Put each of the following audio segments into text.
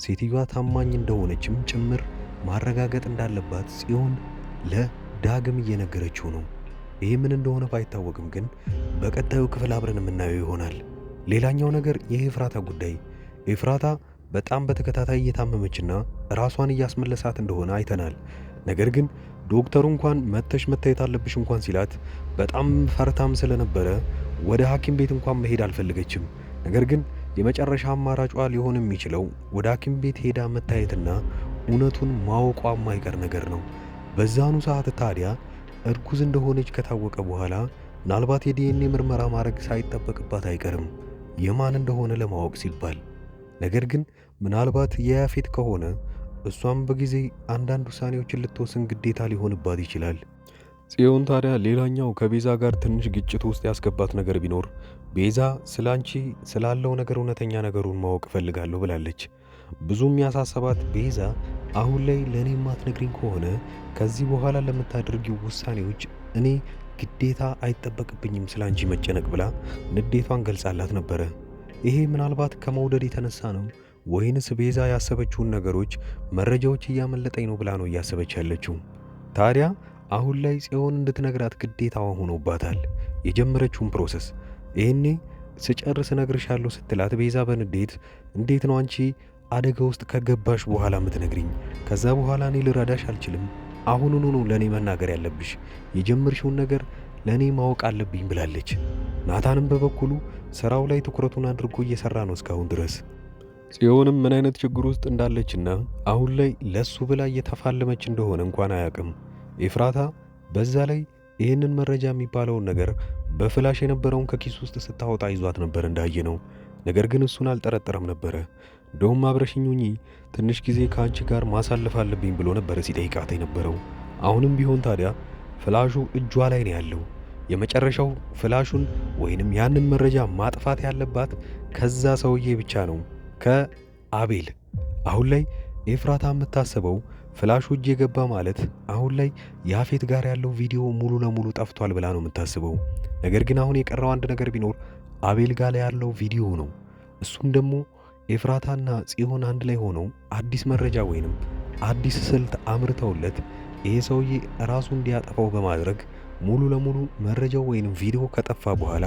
ሴትዮዋ ታማኝ እንደሆነችም ጭምር ማረጋገጥ እንዳለባት ጽዮን ለዳግም እየነገረችው ነው። ይህ ምን እንደሆነ ባይታወቅም ግን በቀጣዩ ክፍል አብረን የምናየው ይሆናል። ሌላኛው ነገር የኤፍራታ ጉዳይ። ኤፍራታ በጣም በተከታታይ እየታመመችና ራሷን እያስመለሳት እንደሆነ አይተናል። ነገር ግን ዶክተሩ እንኳን መታየት አለብሽ እንኳን ሲላት በጣም ፈርታም ስለነበረ ወደ ሐኪም ቤት እንኳን መሄድ አልፈለገችም። ነገር ግን የመጨረሻ አማራጯ ሊሆን የሚችለው ወደ ሐኪም ቤት ሄዳ መታየትና እውነቱን ማወቋ የማይቀር ነገር ነው። በዛኑ ሰዓት ታዲያ እርጉዝ እንደሆነች ከታወቀ በኋላ ምናልባት የዲኤንኤ ምርመራ ማድረግ ሳይጠበቅባት አይቀርም የማን እንደሆነ ለማወቅ ሲባል። ነገር ግን ምናልባት የያፌት ከሆነ እሷም በጊዜ አንዳንድ ውሳኔዎችን ልትወስን ግዴታ ሊሆንባት ይችላል። ጽዮን ታዲያ ሌላኛው ከቤዛ ጋር ትንሽ ግጭት ውስጥ ያስገባት ነገር ቢኖር ቤዛ ስላንቺ ስላለው ነገር እውነተኛ ነገሩን ማወቅ እፈልጋለሁ ብላለች። ብዙም ያሳሰባት ቤዛ አሁን ላይ ለእኔ የማትነግሪኝ ከሆነ ከዚህ በኋላ ለምታደርጊው ውሳኔዎች እኔ ግዴታ አይጠበቅብኝም ስላንቺ መጨነቅ ብላ ንዴቷን ገልጻላት ነበረ። ይሄ ምናልባት ከመውደድ የተነሳ ነው ወይንስ ቤዛ ያሰበችውን ነገሮች መረጃዎች እያመለጠኝ ነው ብላ ነው እያሰበች ያለችው? ታዲያ አሁን ላይ ጽዮን እንድትነግራት ግዴታዋ ሆኖባታል የጀመረችውን ፕሮሰስ። ይሄኔ ስጨርስ እነግርሻለሁ ስትላት ቤዛ በንዴት እንዴት ነው አንቺ አደጋ ውስጥ ከገባሽ በኋላ የምትነግሪኝ? ከዛ በኋላ እኔ ልረዳሽ አልችልም። አሁኑኑ ነው ለእኔ መናገር ያለብሽ። የጀመርሽውን ነገር ለእኔ ማወቅ አለብኝ ብላለች። ናታንም በበኩሉ ሥራው ላይ ትኩረቱን አድርጎ እየሠራ ነው እስካሁን ድረስ። ጽዮንም ምን አይነት ችግር ውስጥ እንዳለችና አሁን ላይ ለሱ ብላ እየተፋለመች እንደሆነ እንኳን አያውቅም። ኤፍራታ በዛ ላይ ይህንን መረጃ የሚባለውን ነገር በፍላሽ የነበረውን ከኪስ ውስጥ ስታወጣ ይዟት ነበር እንዳየ ነው። ነገር ግን እሱን አልጠረጠረም ነበረ። እንደውም አብረሽኝ ሁኚ ትንሽ ጊዜ ከአንቺ ጋር ማሳለፍ አለብኝ ብሎ ነበረ ሲጠይቃት የነበረው። አሁንም ቢሆን ታዲያ ፍላሹ እጇ ላይ ነው ያለው። የመጨረሻው ፍላሹን ወይንም ያንን መረጃ ማጥፋት ያለባት ከዛ ሰውዬ ብቻ ነው፣ ከአቤል። አሁን ላይ ኤፍራታ የምታስበው ፍላሹ እጅ የገባ ማለት አሁን ላይ ያፌት ጋር ያለው ቪዲዮ ሙሉ ለሙሉ ጠፍቷል ብላ ነው የምታስበው። ነገር ግን አሁን የቀረው አንድ ነገር ቢኖር አቤል ጋር ያለው ቪዲዮ ነው። እሱም ደግሞ ኤፍራታና ጽዮን አንድ ላይ ሆነው አዲስ መረጃ ወይንም አዲስ ስልት አምርተውለት ይሄ ሰውዬ ራሱ እንዲያጠፋው በማድረግ ሙሉ ለሙሉ መረጃው ወይንም ቪዲዮ ከጠፋ በኋላ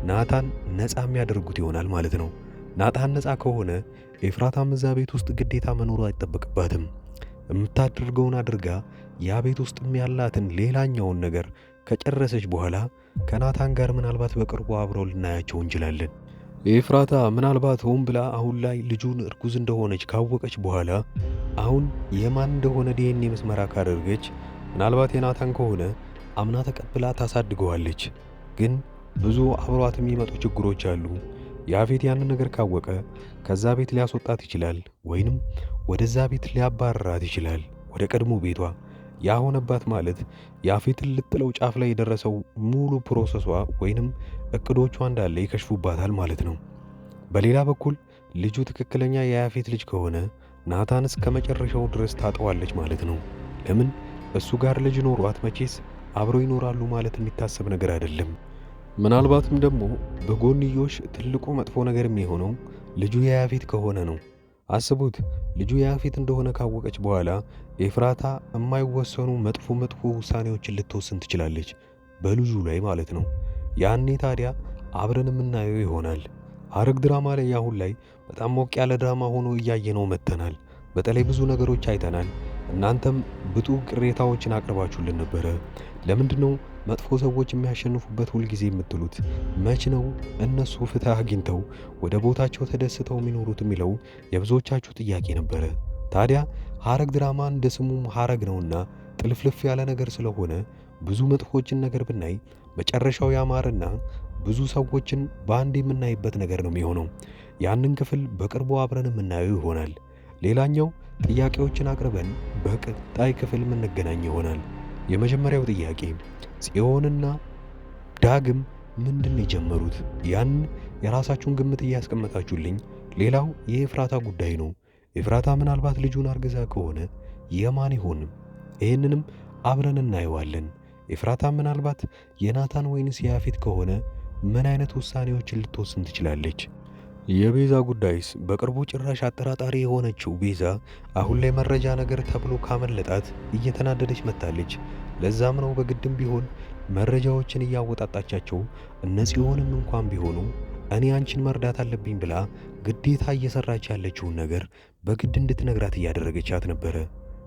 ናታን ነፃ የሚያደርጉት ይሆናል ማለት ነው። ናታን ነፃ ከሆነ ኤፍራታም እዛ ቤት ውስጥ ግዴታ መኖሩ አይጠበቅባትም። የምታደርገውን አድርጋ ያ ቤት ውስጥም ያላትን ሌላኛውን ነገር ከጨረሰች በኋላ ከናታን ጋር ምናልባት በቅርቡ አብረው ልናያቸው እንችላለን። ኤፍራታ ምናልባት ሆን ብላ አሁን ላይ ልጁን እርጉዝ እንደሆነች ካወቀች በኋላ አሁን የማን እንደሆነ ዲኤንኤ ምርመራ ካደረገች ምናልባት የናታን ከሆነ አምና ተቀብላ ታሳድገዋለች። ግን ብዙ አብሯት የሚመጡ ችግሮች አሉ። ያፌት ያንን ነገር ካወቀ ከዛ ቤት ሊያስወጣት ይችላል፣ ወይንም ወደዛ ቤት ሊያባረራት ይችላል፣ ወደ ቀድሞ ቤቷ። ያ ሆነባት ማለት ያፌትን ልጥለው ጫፍ ላይ የደረሰው ሙሉ ፕሮሰሷ ወይንም እቅዶቿ እንዳለ ይከሽፉባታል ማለት ነው። በሌላ በኩል ልጁ ትክክለኛ የያፌት ልጅ ከሆነ ናታን እስከ መጨረሻው ድረስ ታጠዋለች ማለት ነው። ለምን እሱ ጋር ልጅ ኖሯት መቼስ አብረው ይኖራሉ ማለት የሚታሰብ ነገር አይደለም። ምናልባትም ደግሞ በጎንዮሽ ትልቁ መጥፎ ነገር የሚሆነው ልጁ የያፌት ከሆነ ነው። አስቡት፣ ልጁ የያፌት እንደሆነ ካወቀች በኋላ ኤፍራታ የማይወሰኑ መጥፎ ውሳኔዎችን ልትወስን ትችላለች፣ በልጁ ላይ ማለት ነው። ያኔ ታዲያ አብረን የምናየው ይሆናል። ሐረግ ድራማ ላይ አሁን ላይ በጣም ሞቅ ያለ ድራማ ሆኖ እያየነው መጥተናል። በተለይ ብዙ ነገሮች አይተናል። እናንተም ብዙ ቅሬታዎችን አቅርባችሁልን ነበረ። ለምንድነው መጥፎ ሰዎች የሚያሸንፉበት ሁልጊዜ የምትሉት? መች ነው እነሱ ፍትህ አግኝተው ወደ ቦታቸው ተደስተው የሚኖሩት የሚለው የብዙዎቻችሁ ጥያቄ ነበረ። ታዲያ ሐረግ ድራማ እንደ ስሙም ሐረግ ነውና ጥልፍልፍ ያለ ነገር ስለሆነ ብዙ መጥፎችን ነገር ብናይ መጨረሻው ያማረና ብዙ ሰዎችን በአንድ የምናይበት ነገር ነው የሚሆነው። ያንን ክፍል በቅርቡ አብረን የምናየው ይሆናል። ሌላኛው ጥያቄዎችን አቅርበን በቀጣይ ክፍል የምንገናኝ ይሆናል። የመጀመሪያው ጥያቄ ጽዮንና ዳግም ምንድን የጀመሩት? ያን የራሳችሁን ግምት እያስቀመጣችሁልኝ። ሌላው የኤፍራታ ጉዳይ ነው። ኤፍራታ ምናልባት ልጁን አርግዛ ከሆነ የማን ይሆንም? ይህንንም አብረን እናየዋለን። ኤፍራታ ምናልባት የናታን ወይንስ የያፌት ከሆነ ምን አይነት ውሳኔዎችን ልትወስን ትችላለች? የቤዛ ጉዳይስ? በቅርቡ ጭራሽ አጠራጣሪ የሆነችው ቤዛ አሁን ላይ መረጃ ነገር ተብሎ ካመለጣት እየተናደደች መጥታለች። ለዛም ነው በግድም ቢሆን መረጃዎችን እያወጣጣቻቸው እነ ጽዮንም እንኳን ቢሆኑ እኔ አንቺን መርዳት አለብኝ ብላ ግዴታ እየሰራች ያለችውን ነገር በግድ እንድትነግራት እያደረገቻት ነበረ።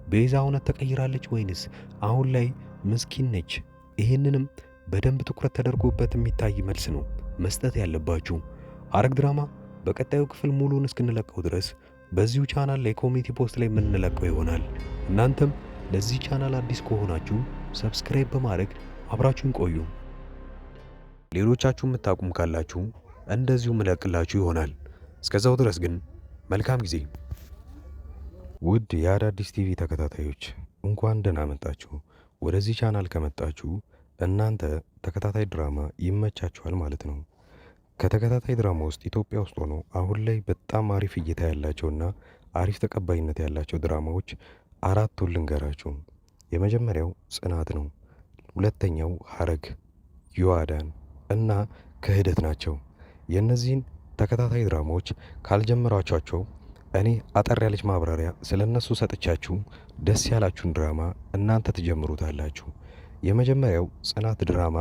ቤዛ እውነት ተቀይራለች ወይንስ አሁን ላይ ምስኪን ነች? ይህንንም በደንብ ትኩረት ተደርጎበት የሚታይ መልስ ነው መስጠት ያለባችሁ። ሐረግ ድራማ በቀጣዩ ክፍል ሙሉን እስክንለቀው ድረስ በዚሁ ቻናል ላይ ኮሚኒቲ ፖስት ላይ የምንለቀው ይሆናል። እናንተም ለዚህ ቻናል አዲስ ከሆናችሁ ሰብስክራይብ በማድረግ አብራችሁን ቆዩ። ሌሎቻችሁ የምታቁም ካላችሁ እንደዚሁ ምለቅላችሁ ይሆናል። እስከዛው ድረስ ግን መልካም ጊዜ። ውድ የአዳዲስ ቲቪ ተከታታዮች እንኳን ደህና መጣችሁ። ወደዚህ ቻናል ከመጣችሁ እናንተ ተከታታይ ድራማ ይመቻችኋል ማለት ነው። ከተከታታይ ድራማ ውስጥ ኢትዮጵያ ውስጥ ሆኖ አሁን ላይ በጣም አሪፍ እይታ ያላቸውና አሪፍ ተቀባይነት ያላቸው ድራማዎች አራቱን ልንገራችሁ። የመጀመሪያው ጽናት ነው። ሁለተኛው ሐረግ፣ ዮአዳን እና ክህደት ናቸው። የእነዚህን ተከታታይ ድራማዎች ካልጀመራችኋቸው እኔ አጠር ያለች ማብራሪያ ስለ እነሱ ሰጥቻችሁ ደስ ያላችሁን ድራማ እናንተ ትጀምሩታላችሁ። የመጀመሪያው ጽናት ድራማ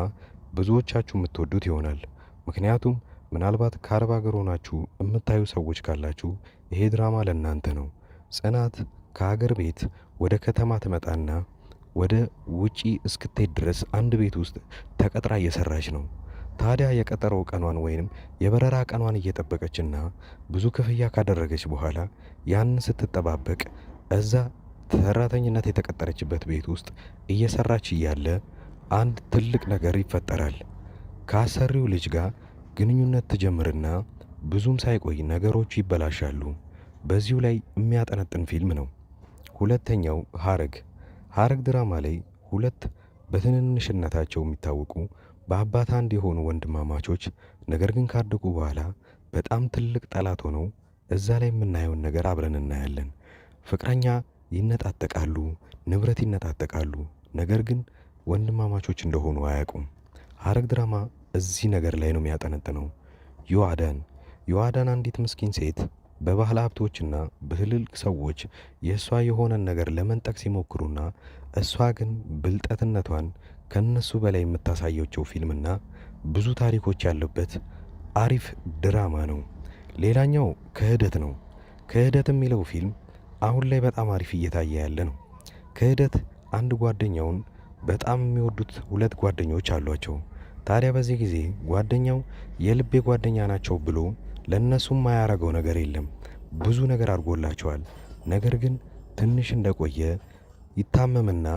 ብዙዎቻችሁ የምትወዱት ይሆናል። ምክንያቱም ምናልባት ከአረብ ሀገር ሆናችሁ የምታዩ ሰዎች ካላችሁ ይሄ ድራማ ለእናንተ ነው። ጽናት ከሀገር ቤት ወደ ከተማ ትመጣና ወደ ውጪ እስክትሄድ ድረስ አንድ ቤት ውስጥ ተቀጥራ እየሰራች ነው። ታዲያ የቀጠሮ ቀኗን ወይንም የበረራ ቀኗን እየጠበቀችና ብዙ ክፍያ ካደረገች በኋላ ያንን ስትጠባበቅ እዛ ሰራተኝነት የተቀጠረችበት ቤት ውስጥ እየሰራች እያለ አንድ ትልቅ ነገር ይፈጠራል። ከአሰሪው ልጅ ጋር ግንኙነት ትጀምርና ብዙም ሳይቆይ ነገሮቹ ይበላሻሉ። በዚሁ ላይ የሚያጠነጥን ፊልም ነው። ሁለተኛው ሐረግ ድራማ ላይ ሁለት በትንንሽነታቸው የሚታወቁ በአባት አንድ የሆኑ ወንድማማቾች ነገር ግን ካደጉ በኋላ በጣም ትልቅ ጠላት ሆነው እዛ ላይ የምናየውን ነገር አብረን እናያለን። ፍቅረኛ ይነጣጠቃሉ፣ ንብረት ይነጣጠቃሉ። ነገር ግን ወንድማማቾች እንደሆኑ አያውቁም። ሐረግ ድራማ እዚህ ነገር ላይ ነው የሚያጠነጥነው። ዮአዳን አንዲት ምስኪን ሴት በባህል ሀብቶችና በትልልቅ ሰዎች የእሷ የሆነን ነገር ለመንጠቅ ሲሞክሩና እሷ ግን ብልጠትነቷን ከነሱ በላይ የምታሳየቸው ፊልምና ብዙ ታሪኮች ያሉበት አሪፍ ድራማ ነው። ሌላኛው ክህደት ነው። ክህደት የሚለው ፊልም አሁን ላይ በጣም አሪፍ እየታየ ያለ ነው። ክህደት አንድ ጓደኛውን በጣም የሚወዱት ሁለት ጓደኞች አሏቸው። ታዲያ በዚህ ጊዜ ጓደኛው የልቤ ጓደኛ ናቸው ብሎ ለእነሱም ማያረገው ነገር የለም። ብዙ ነገር አድርጎላቸዋል። ነገር ግን ትንሽ እንደቆየ ይታመምና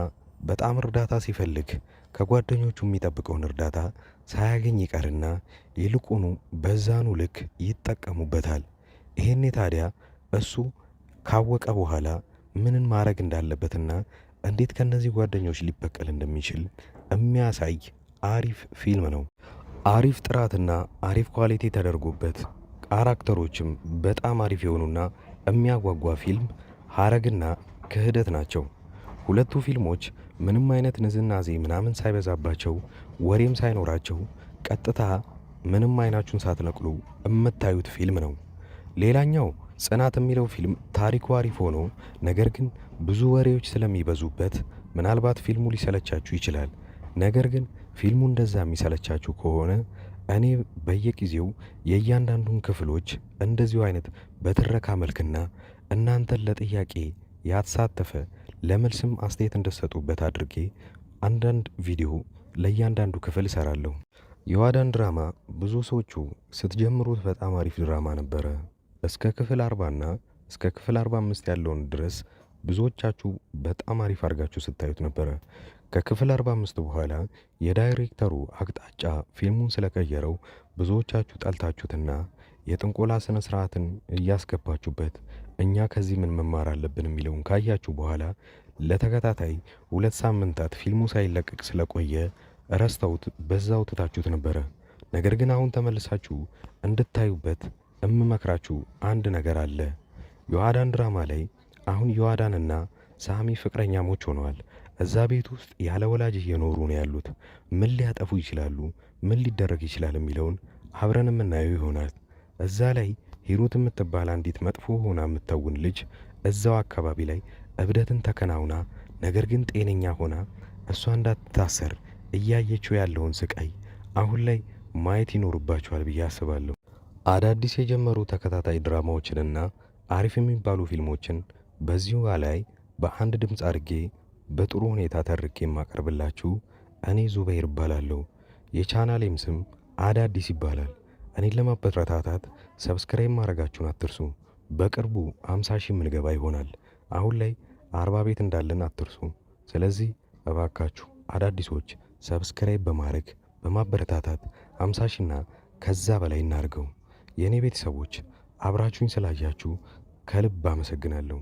በጣም እርዳታ ሲፈልግ ከጓደኞቹ የሚጠብቀውን እርዳታ ሳያገኝ ይቀርና ይልቁኑ በዛኑ ልክ ይጠቀሙበታል። ይሄኔ ታዲያ እሱ ካወቀ በኋላ ምንን ማድረግ እንዳለበትና እንዴት ከነዚህ ጓደኞች ሊበቀል እንደሚችል የሚያሳይ አሪፍ ፊልም ነው። አሪፍ ጥራትና አሪፍ ኳሊቲ ተደርጎበት ካራክተሮችም በጣም አሪፍ የሆኑና የሚያጓጓ ፊልም ሐረግና ክህደት ናቸው። ሁለቱ ፊልሞች ምንም አይነት ንዝናዜ ምናምን ሳይበዛባቸው ወሬም ሳይኖራቸው ቀጥታ ምንም አይናችሁን ሳትነቅሉ የምታዩት ፊልም ነው። ሌላኛው ጽናት የሚለው ፊልም ታሪኩ አሪፍ ሆኖ ነገር ግን ብዙ ወሬዎች ስለሚበዙበት ምናልባት ፊልሙ ሊሰለቻችሁ ይችላል። ነገር ግን ፊልሙ እንደዛ የሚሰለቻችሁ ከሆነ እኔ በየጊዜው የእያንዳንዱን ክፍሎች እንደዚሁ አይነት በትረካ መልክና እናንተን ለጥያቄ ያተሳተፈ ለመልስም አስተያየት እንደሰጡበት አድርጌ አንዳንድ ቪዲዮ ለእያንዳንዱ ክፍል እሰራለሁ። ዮአዳን ድራማ ብዙ ሰዎቹ ስትጀምሩት በጣም አሪፍ ድራማ ነበረ። እስከ ክፍል 40 እና እስከ ክፍል 45 ያለውን ድረስ ብዙዎቻችሁ በጣም አሪፍ አድርጋችሁ ስታዩት ነበረ። ከክፍል 45 በኋላ የዳይሬክተሩ አቅጣጫ ፊልሙን ስለቀየረው ብዙዎቻችሁ ጠልታችሁትና የጥንቆላ ስነ ስርዓትን እያስገባችሁበት እኛ ከዚህ ምን መማር አለብን የሚለውን ካያችሁ በኋላ ለተከታታይ 2 ሳምንታት ፊልሙ ሳይለቀቅ ስለቆየ ረስተውት በዛው ትታችሁት ነበረ። ነገር ግን አሁን ተመልሳችሁ እንድታዩበት እምመክራችሁ አንድ ነገር አለ። ዮአዳን ድራማ ላይ አሁን ዮአዳንና ሳሚ ፍቅረኛሞች ሆነዋል። እዛ ቤት ውስጥ ያለ ወላጅ እየኖሩ ነው ያሉት። ምን ሊያጠፉ ይችላሉ፣ ምን ሊደረግ ይችላል የሚለውን አብረን የምናየው ይሆናል። እዛ ላይ ሂሩት የምትባል አንዲት መጥፎ ሆና የምትተውን ልጅ እዛው አካባቢ ላይ እብደትን ተከናውና ነገር ግን ጤነኛ ሆና እሷ እንዳትታሰር እያየችው ያለውን ስቃይ አሁን ላይ ማየት ይኖርባችኋል ብዬ አስባለሁ። አዳዲስ የጀመሩ ተከታታይ ድራማዎችንና አሪፍ የሚባሉ ፊልሞችን በዚሁ ላይ በአንድ ድምፅ አድርጌ በጥሩ ሁኔታ ተርኬ የማቀርብላችሁ እኔ ዙበይር እባላለሁ። የቻናሌም ስም አዳዲስ ይባላል። እኔን ለማበረታታት ሰብስክራይብ ማድረጋችሁን አትርሱ። በቅርቡ 50 ሺህ የምንገባ ይሆናል። አሁን ላይ 40 ቤት እንዳለን አትርሱ። ስለዚህ እባካችሁ አዳዲሶች ሰብስክራይብ በማድረግ በማበረታታት 50 ሺህና ከዛ በላይ እናድርገው። የእኔ ቤተሰቦች አብራችሁኝ ስላያችሁ ከልብ አመሰግናለሁ።